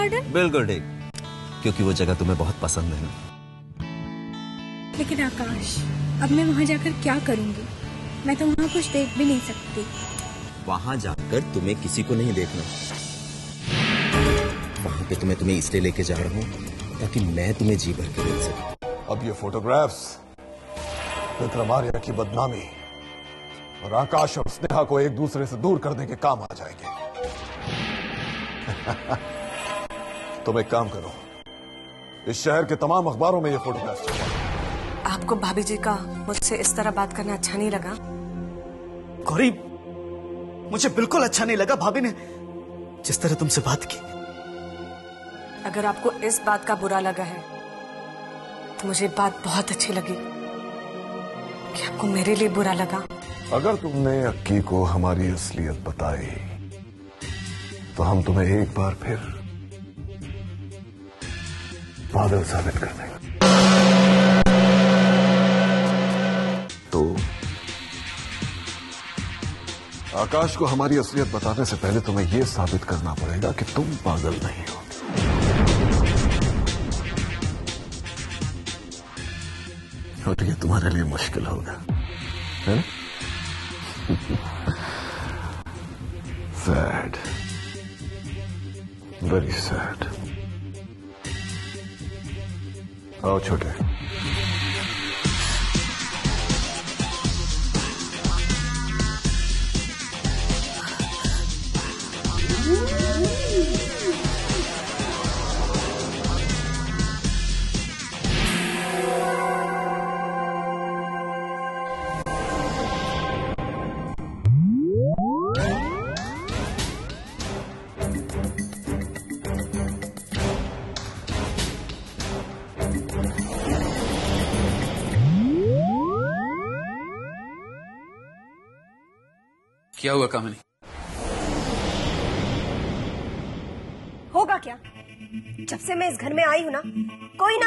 Garden? बिल्कुल ठीक, क्योंकि वो जगह तुम्हें बहुत पसंद है ना। लेकिन आकाश, अब मैं वहाँ जाकर क्या करूँगी? मैं तो वहाँ कुछ देख भी नहीं सकती। वहाँ जाकर तुम्हें किसी को नहीं देखना। वहाँ पे तुम्हें इसलिए लेके जा रहा हूँ ताकि मैं तुम्हें जी भर के देख सकूं। अब ये फोटोग्राफ्स विक्रमार्या की बदनामी और आकाश और स्नेहा को एक दूसरे से दूर करने के काम आ जाएंगे। तुम एक काम करो, इस शहर के तमाम अखबारों में ये फोटोग्राफ्स छपवाओ। आपको भाभी जी का मुझसे इस तरह बात करना अच्छा नहीं लगा? गौरी, मुझे बिल्कुल अच्छा नहीं लगा भाभी ने जिस तरह तुमसे बात की। अगर आपको इस बात का बुरा लगा है तो मुझे बात बहुत अच्छी लगी कि आपको मेरे लिए बुरा लगा। अगर तुमने अक्की को हमारी असलियत बताई तो हम तुम्हें एक बार फिर पागल साबित कर देंगे। तो आकाश को हमारी असलियत बताने से पहले तुम्हें यह साबित करना पड़ेगा कि तुम पागल नहीं हो। और ये तुम्हारे लिए मुश्किल होगा, है? Sad, very sad. आओ छोटे। क्या हुआ कामिनी? होगा क्या? जब से मैं इस घर में आई हूँ ना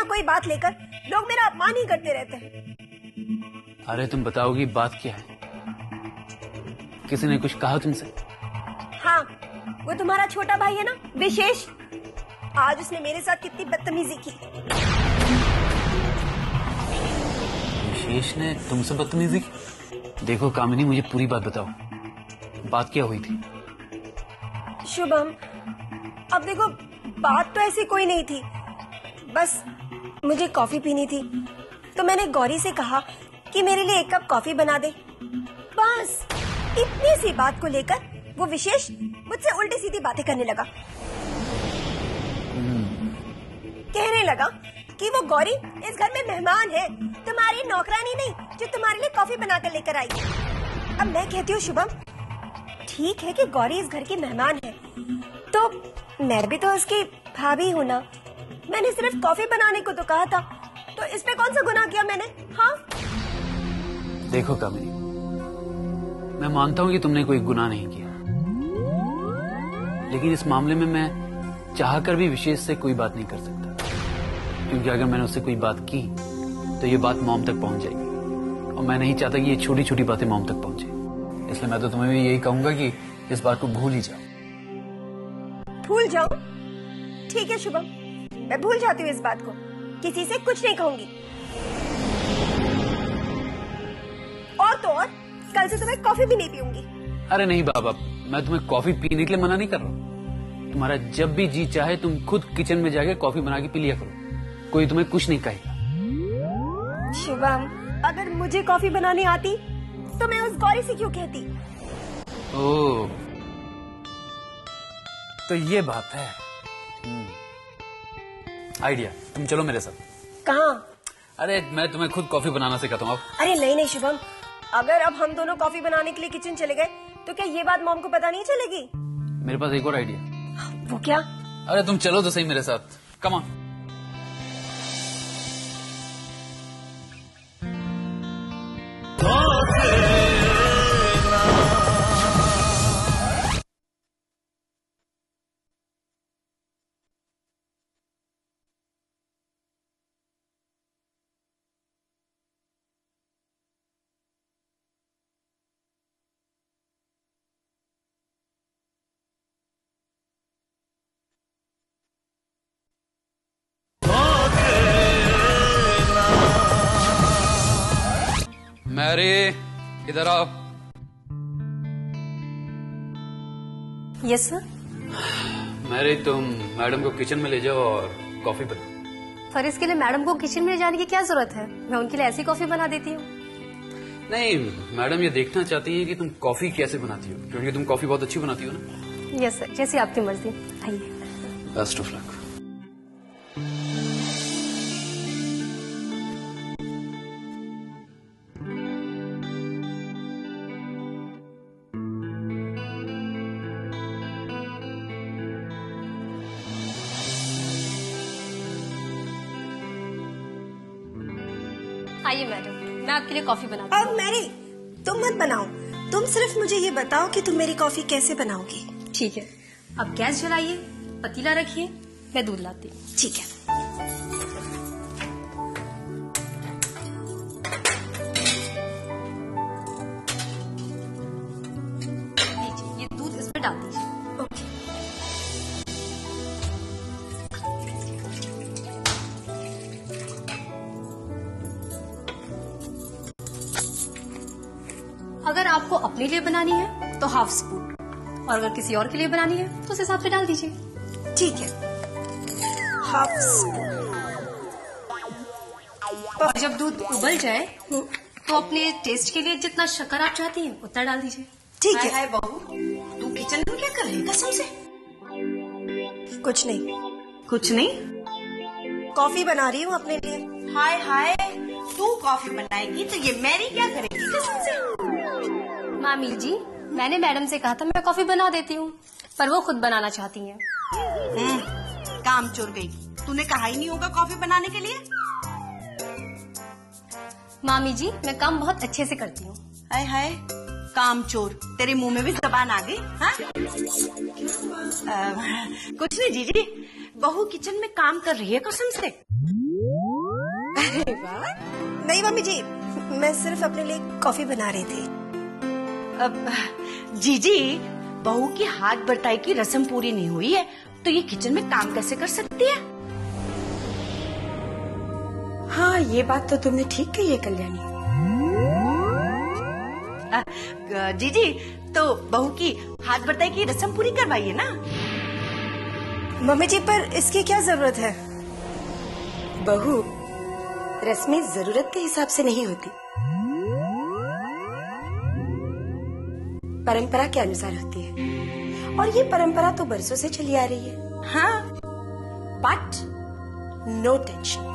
कोई बात लेकर लोग मेरा अपमान ही करते रहते हैं। अरे तुम बताओगी बात क्या है? किसी ने कुछ कहा तुमसे? हाँ, वो तुम्हारा छोटा भाई है ना विशेष, आज उसने मेरे साथ कितनी बदतमीजी की। विशेष ने तुमसे बदतमीजी की? देखो कामिनी, मुझे पूरी बात बताओ, बात क्या हुई थी? शुभम, अब देखो बात तो ऐसी कोई नहीं थी, बस मुझे कॉफी पीनी थी तो मैंने गौरी से कहा कि मेरे लिए एक कप कॉफी बना दे। बस इतनी सी बात को लेकर वो विशेष मुझसे उल्टी सीधी बातें करने लगा। कहने लगा कि वो गौरी इस घर में मेहमान है, तुम्हारी नौकरानी नहीं जो तुम्हारे लिए कॉफी बनाकर लेकर आई। अब मैं कहती हूँ शुभम, ठीक है कि गौरी इस घर की मेहमान है, तो मैं भी तो उसकी भाभी हूँ ना। मैंने सिर्फ कॉफी बनाने को तो कहा था, तो इसमें कौन सा गुनाह किया मैंने? हाँ देखो कामिनी, मैं मानता हूँ कि तुमने कोई गुनाह नहीं किया, लेकिन इस मामले में मैं चाहकर भी विशेष से कोई बात नहीं कर सकता, क्योंकि अगर मैंने उससे कोई बात की तो ये बात मॉम तक पहुंच जाएगी और मैं नहीं चाहता कि ये छोटी छोटी बातें मॉम तक पहुंचे। इसलिए मैं तो तुम्हें भी यही कहूंगा कि इस बात को भूल ही जाओ। भूल जाओ? ठीक है शुभम, मैं भूल जाती हूँ इस बात को, किसी से कुछ नहीं कहूंगी। और तो और कल से तुम्हें कॉफी भी नहीं पीऊंगी। अरे नहीं बाबा, मैं तुम्हें कॉफी पीने के लिए मना नहीं कर रहा हूँ। तुम्हारा जब भी जी चाहे तुम खुद किचन में जाके कॉफी बना के पी लिया करो, कोई तुम्हें कुछ नहीं कहेगा। शुभम, अगर मुझे कॉफी बनानी आती तो मैं उस गौरी से क्यों कहती? ओह, तो ये बात है। आइडिया, तुम चलो मेरे साथ। कहाँ? अरे मैं तुम्हें खुद कॉफी बनाना सिखाता हूँ। अरे नहीं नहीं शुभम, अगर अब हम दोनों कॉफी बनाने के लिए किचन चले गए तो क्या ये बात मॉम को पता नहीं चलेगी? मेरे पास एक और आइडिया। वो क्या? अरे तुम चलो तो सही मेरे साथ, कम ऑन। मैरी, इधर आओ। Yes sir. मैरी, तुम मैडम को किचन में ले जाओ और कॉफी बनाओ। पर इसके लिए मैडम को किचन में ले जाने की क्या जरूरत है? मैं उनके लिए ऐसी कॉफी बना देती हूँ। नहीं, मैडम ये देखना चाहती है कि तुम कॉफी कैसे बनाती हो, क्योंकि तुम कॉफी बहुत अच्छी बनाती हो ना। यस सर, जैसी आपकी मर्जी। आइए। Best of luck. आइए मैडम, मैं आपके लिए कॉफी बनाती हूँ। अब मैरी, तुम मत बनाओ, तुम सिर्फ मुझे ये बताओ कि तुम मेरी कॉफी कैसे बनाओगी। ठीक है, अब गैस जलाइए, पतीला रखिए, मैं दूध लाती हूँ। ठीक है। लीजिए, ये दूध इसमें डाल दीजिए। ओके। अगर आपको अपने लिए बनानी है तो हाफ स्पून, और अगर किसी और के लिए बनानी है तो उस हिसाब से डाल दीजिए। ठीक है, हाफ स्पून। और जब दूध उबल जाए तो अपने टेस्ट के लिए जितना शक्कर आप चाहती हैं उतना डाल दीजिए। ठीक है। हाय बहू, तू किचन में क्या कर रही है कसम से? कुछ नहीं, कुछ नहीं। कॉफी बना रही हूँ अपने लिए। हाय हाय, तू कॉफी बनाएगी तो ये मैरी क्या करेगी कसम से? मामी जी, मैंने मैडम से कहा था मैं कॉफी बना देती हूँ, पर वो खुद बनाना चाहती हैं। काम चोर गई, तूने कहा ही नहीं होगा कॉफी बनाने के लिए। मामी जी, मैं काम बहुत अच्छे से करती हूँ। हाय हाय, काम चोर, तेरे मुंह में भी जबान आ गई। हाँ? कुछ नहीं जीजी, बहू किचन में काम कर रही है कसम से। नहीं मम्मी जी, मैं सिर्फ अपने लिए कॉफी बना रही थी। अब जीजी, बहू की हाथ बटाई की रस्म पूरी नहीं हुई है तो ये किचन में काम कैसे कर सकती है? हाँ, ये बात तो तुमने ठीक कही है कल्याणी। जीजी, तो बहू की हाथ बटाई की रस्म पूरी करवाइए ना। मम्मी जी, पर इसकी क्या जरूरत है? बहू, रस्में जरूरत के हिसाब से नहीं होती, परंपरा के अनुसार होती है, और ये परंपरा तो बरसों से चली आ रही है। हाँ, बट नो टेंशन,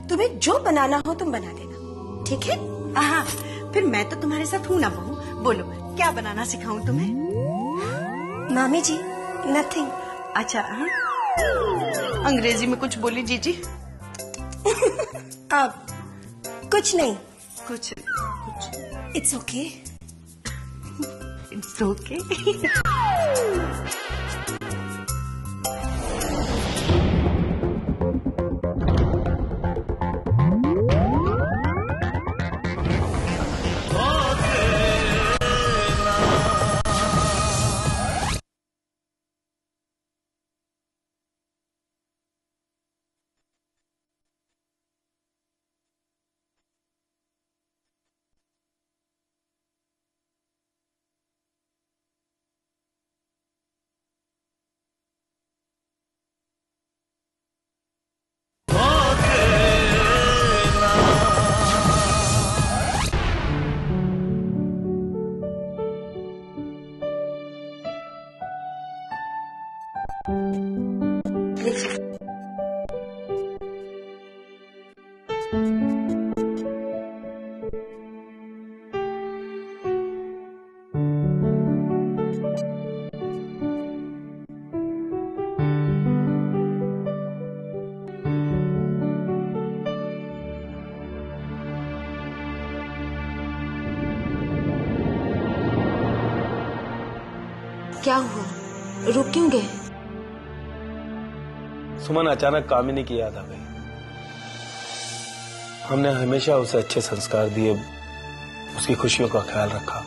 तुम्हें जो बनाना हो तुम बना देना, ठीक है? हाँ, फिर मैं तो तुम्हारे साथ हूँ ना बहू। बोलो, क्या बनाना सिखाऊं तुम्हें? मामी जी, नथिंग। अच्छा, हाँ? अंग्रेजी में कुछ बोली जीजी? अब कुछ नहीं। कुछ इट्स ओके। It's okay. क्या हुआ, रुक क्यों गए? सुमन अचानक कामिनी की याद आ गई। हमने हमेशा उसे अच्छे संस्कार दिए, उसकी खुशियों का ख्याल रखा,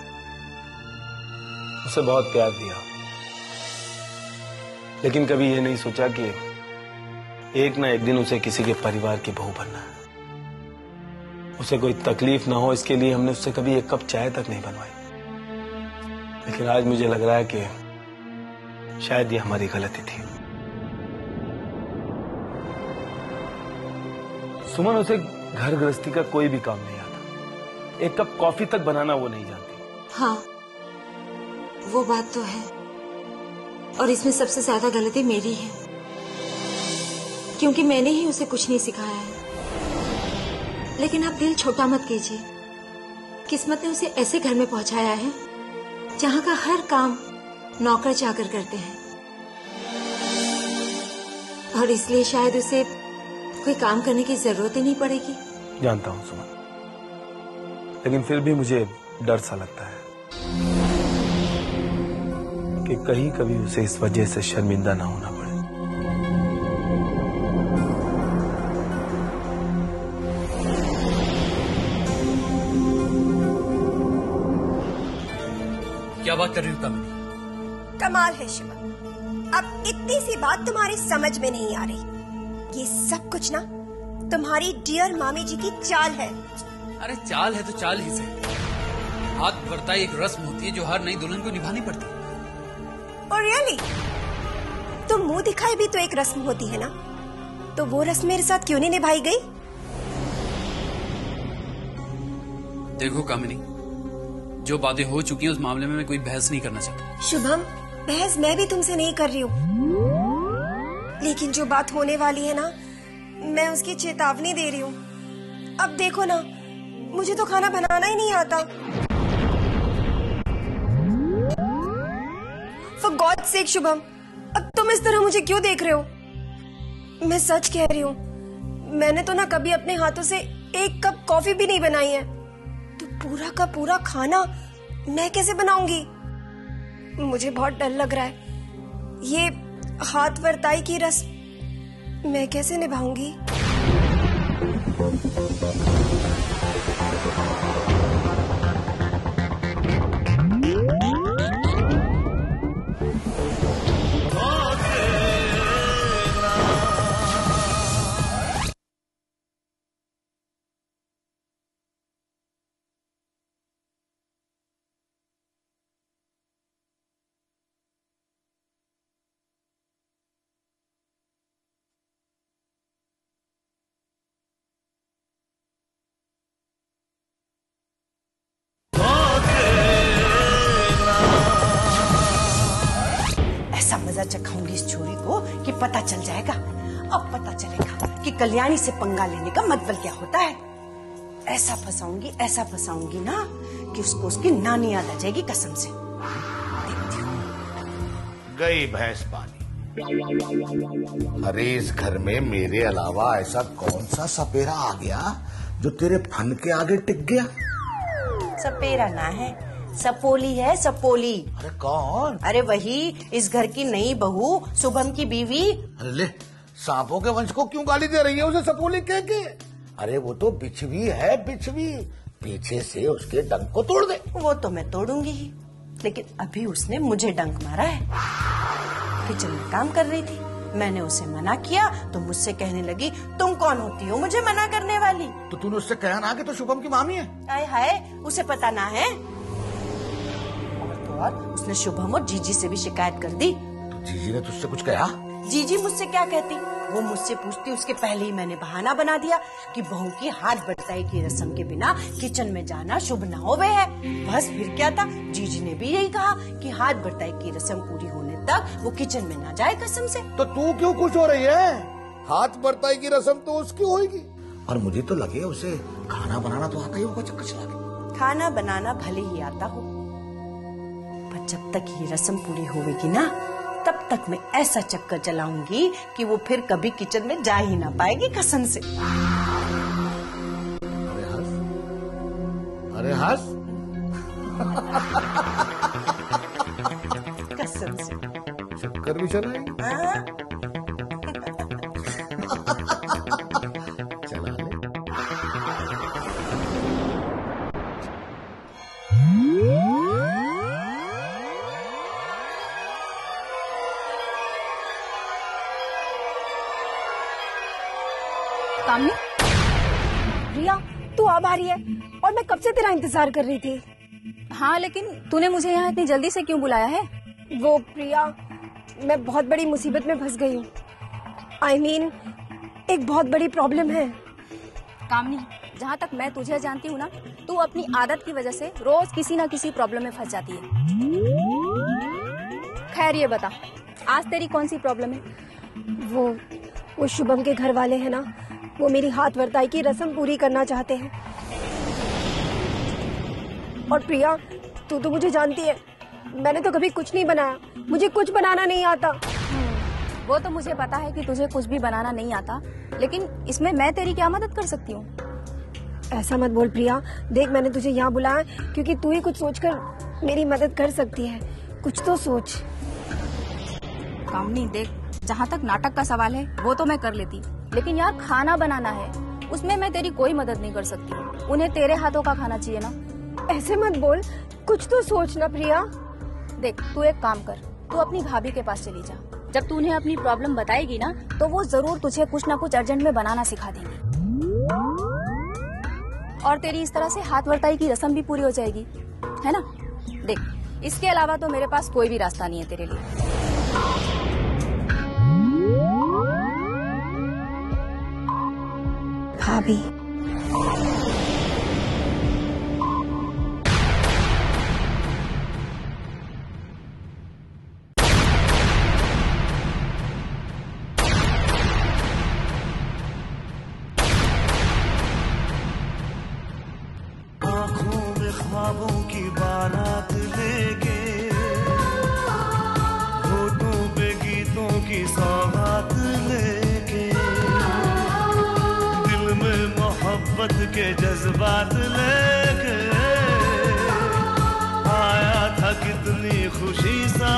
उसे बहुत प्यार दिया, लेकिन कभी ये नहीं सोचा कि एक ना एक दिन उसे किसी के परिवार की बहू बनना है। उसे कोई तकलीफ ना हो इसके लिए हमने उससे कभी एक कप चाय तक नहीं बनवाई। लेकिन आज मुझे लग रहा है कि शायद ये हमारी गलती थी। सुमन, उसे घर गृहस्थी का कोई भी काम नहीं आता। एक कप कॉफी तक बनाना वो नहीं जानती। हाँ, वो बात तो है। और इसमें सबसे ज्यादा गलती मेरी है, क्योंकि मैंने ही उसे कुछ नहीं सिखाया है। लेकिन आप दिल छोटा मत कीजिए। किस्मत ने उसे ऐसे घर में पहुंचाया है जहाँ का हर काम नौकर चाकर करते हैं, और इसलिए शायद उसे कोई काम करने की जरूरत ही नहीं पड़ेगी। जानता हूँ सुमन, लेकिन फिर भी मुझे डर सा लगता है कि कहीं कभी उसे इस वजह से शर्मिंदा ना होना पड़े। क्या बात कर रही हो कामिनी? कमाल है शिवम, अब इतनी सी बात तुम्हारी समझ में नहीं आ रही। ये सब कुछ ना तुम्हारी डियर मामी जी की चाल है। अरे चाल है तो चाल ही सही। हाथ बरताई एक रस्म होती है जो हर नई दुल्हन को निभानी पड़ती है। और रियली, तो मुंह दिखाई भी तो एक रस्म होती है ना, तो वो रस्म मेरे साथ क्यों नहीं निभाई गई? देखो कामिनी, जो बातें हो चुकी हैं उस मामले में मैं कोई बहस नहीं करना चाहता। शुभम, बहस मैं भी तुमसे नहीं कर रही हूँ, लेकिन जो बात होने वाली है ना, मैं उसकी चेतावनी दे रही हूँ। अब देखो ना, मुझे तो खाना बनाना ही नहीं आता। For God's sake शुभम, अब तुम इस तरह मुझे क्यों देख रहे हो? मैं सच कह रही हूँ, मैंने तो ना कभी अपने हाथों से एक कप कॉफी भी नहीं बनाई है, तो पूरा का पूरा खाना मैं कैसे बनाऊंगी? मुझे बहुत डर लग रहा है। ये हाथ बरताई की रस्म मैं कैसे निभाऊंगी? ऐसा मजा चखाऊंगी इस छोरी को कि पता चल जाएगा। अब पता चलेगा कि कल्याणी से पंगा लेने का मतलब क्या होता है। ऐसा फंसाऊंगी ना कि उसको उसकी नानी याद आ जाएगी कसम से। गई भैंस पानी। अरे इस घर में मेरे अलावा ऐसा कौन सा सपेरा आ गया जो तेरे फन के आगे टिक गया? सपेरा ना है, सपोली है, सपोली। अरे कौन? अरे वही इस घर की नई बहू, शुभम की बीवी। अरे ले, सांपों के वंश को क्यों गाली दे रही है उसे सपोली कह के? अरे वो तो बिच्छवी है, बिच्छवी। पीछे से उसके डंक को तोड़ दे। वो तो मैं तोड़ूंगी ही, लेकिन अभी उसने मुझे डंक मारा है। किचन में काम कर रही थी, मैंने उसे मना किया तो मुझसे कहने लगी, तुम कौन होती हो मुझे मना करने वाली? तो तूने उससे कहा ना कि तो शुभम की मामी है? आए हाय, उसे पता ना है। और तो और उसने शुभम और जीजी से भी शिकायत कर दी। तो जीजी ने तुझसे कुछ कहा? जीजी मुझसे क्या कहती, वो मुझसे पूछती, उसके पहले ही मैंने बहाना बना दिया कि बहू की हाथ बटाई की रस्म के बिना किचन में जाना शुभ न होवे है। बस फिर क्या था, जीजी ने भी यही कहा कि हाथ बटाई की रस्म पूरी होने तक वो किचन में ना जाए कसम से। तो तू क्यों खुश हो रही है? हाथ बरताई की रस्म तो उसकी होगी। और मुझे तो लगे उसे खाना बनाना तो आता ही होगा चक्कर चला के। खाना बनाना भले ही आता हो, पर जब तक ये रस्म पूरी होगी ना, तब तक मैं ऐसा चक्कर चलाऊंगी कि वो फिर कभी किचन में जा ही ना पाएगी कसम से। अरे हंस। कसम से चक्कर भी चलाएगी। चला ले। कामनी, रिया, तू अब आ रही है और मैं कब से तेरा इंतजार कर रही थी। हाँ, लेकिन तूने मुझे यहाँ इतनी जल्दी से क्यों बुलाया है? वो प्रिया, मैं बहुत बड़ी मुसीबत में फंस गई हूँ। I mean, एक बहुत बड़ी प्रॉब्लम है। कामनी, जहाँ तक मैं तुझे जानती हूँ ना, तू अपनी आदत की वजह से रोज किसी ना किसी प्रॉब्लम में फंस जाती है। खैर ये बता, आज तेरी कौन सी प्रॉब्लम है? वो शुभम के घर वाले हैं ना, वो मेरी हाथ वर्ताई की रस्म पूरी करना चाहते हैं। और प्रिया, तू तो मुझे जानती है, मैंने तो कभी कुछ नहीं बनाया, मुझे कुछ बनाना नहीं आता। वो तो मुझे पता है कि तुझे कुछ भी बनाना नहीं आता, लेकिन इसमें मैं तेरी क्या मदद कर सकती हूँ? ऐसा मत बोल प्रिया, देख मैंने तुझे यहाँ बुलाया क्योंकि तू ही कुछ सोचकर मेरी मदद कर सकती है, कुछ तो सोच। कामनी देख, जहाँ तक नाटक का सवाल है वो तो मैं कर लेती, लेकिन यार खाना बनाना है, उसमें मैं तेरी कोई मदद नहीं कर सकती। उन्हें तेरे हाथों का खाना चाहिए ना। ऐसे मत बोल, कुछ तो सोच ना प्रिया। देख, तू एक काम कर, तू अपनी भाभी के पास चली जा। जब तू उन्हें अपनी प्रॉब्लम बताएगी ना, तो वो जरूर तुझे कुछ ना कुछ अर्जेंट में बनाना सिखा देंगी, और तेरी इस तरह से हाथ वर्ताई की रस्म भी पूरी हो जाएगी, है ना? देख, इसके अलावा तो मेरे पास कोई भी रास्ता नहीं है तेरे लिए। भाभी, ख्वाबों की बारात लेके, होठों पे गीतों की सौगात लेके, दिल में मोहब्बत के जज्बात लेके आया था कितनी खुशी सा